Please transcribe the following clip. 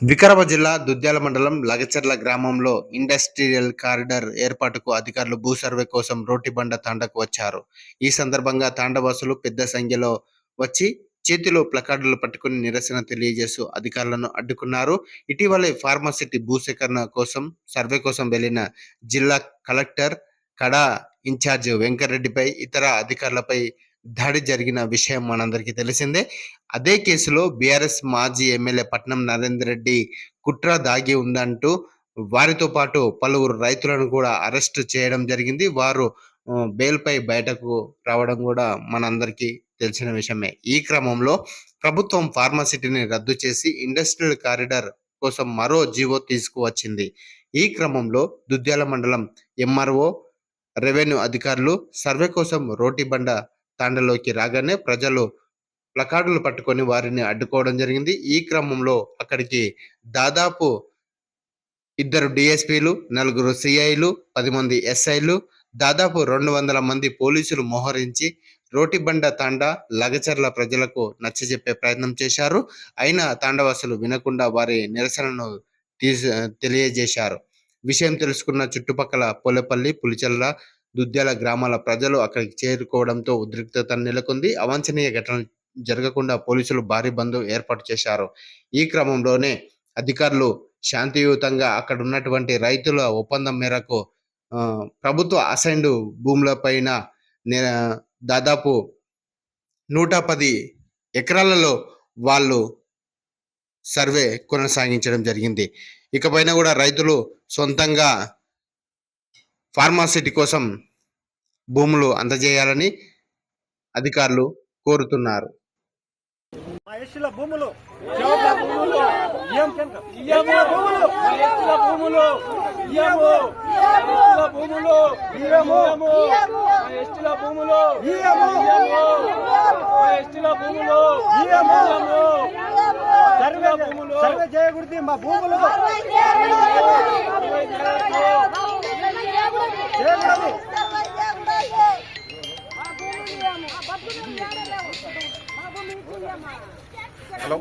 వికారాబాద్ జిల్లా దుద్యాల మండలం లగచర్ల గ్రామంలో ఇండస్ట్రియల్ కారిడార్ ఏర్పాటుకు అధికారులు భూ సర్వే కోసం రోటిబండ తాండాకు వచ్చారు. ఈ సందర్భంగా తాండవాసులు పెద్ద సంఖ్యలో వచ్చి చేతిలో ప్లకార్డులు పట్టుకుని నిరసన తెలియజేస్తూ అధికారులను అడ్డుకున్నారు. ఇటీవలే ఫార్మాసిటీ భూసేకరణ కోసం సర్వే కోసం వెళ్లిన జిల్లా కలెక్టర్ కడా ఇన్ఛార్జ్ వెంకరెడ్డిపై ఇతర అధికారులపై దాడి జరిగిన విషయం మనందరికీ తెలిసిందే. అదే కేసులో బీఆర్ఎస్ మాజీ ఎమ్మెల్యే పట్నం నరేందర్ రెడ్డి కుట్ర దాగి ఉందంటూ వారితో పాటు పలువురు రైతులను కూడా అరెస్ట్ చేయడం జరిగింది. వారు బెయిల్పై బయటకు రావడం కూడా మనందరికీ తెలిసిన విషయమే. ఈ క్రమంలో ప్రభుత్వం ఫార్మాసిటీని రద్దు చేసి ఇండస్ట్రియల్ కారిడార్ కోసం మరో జీవో తీసుకువచ్చింది. ఈ క్రమంలో దుద్యాల మండలం ఎంఆర్ఓ, రెవెన్యూ అధికారులు సర్వే కోసం రోటిబండ తాండలోకి రాగానే ప్రజలు ప్లకార్డులు పట్టుకొని వారిని అడ్డుకోవడం జరిగింది. ఈ క్రమంలో అక్కడికి దాదాపు 2 డిఎస్పీలు, 4 సిఐలు, 10 మంది ఎస్ఐలు, దాదాపు 200 మంది పోలీసులు మోహరించి రోటిబండ తాండా లగచర్ల ప్రజలకు నచ్చజెప్పే ప్రయత్నం చేశారు. అయినా తాండవాసులు వినకుండా వారి నిరసనను తెలియజేశారు. విషయం తెలుసుకున్న చుట్టుపక్కల పోలేపల్లి, పులిచెర్ల, దుద్యాల గ్రామాల ప్రజలు అక్కడికి చేరుకోవడంతో ఉద్రిక్తత నెలకొంది. అవాంఛనీయ ఘటనలు జరగకుండా పోలీసులు భారీ బంద్ ఏర్పాటు చేశారు. ఈ క్రమంలోనే అధికారులు శాంతియుతంగా అక్కడ ఉన్నటువంటి రైతుల ఒప్పందం మేరకు ప్రభుత్వ అసైన్డ్ భూములపైన దాదాపు 110 ఎకరాలలో వాళ్ళు సర్వే కొనసాగించడం జరిగింది. ఇకపైన కూడా రైతులు సొంతంగా ఫార్మాసిటీ కోసం భూములు అందజేయాలని అధికారులు కోరుతున్నారు. భూములు సర్వే చేయకూడదు. మా భూములు హలో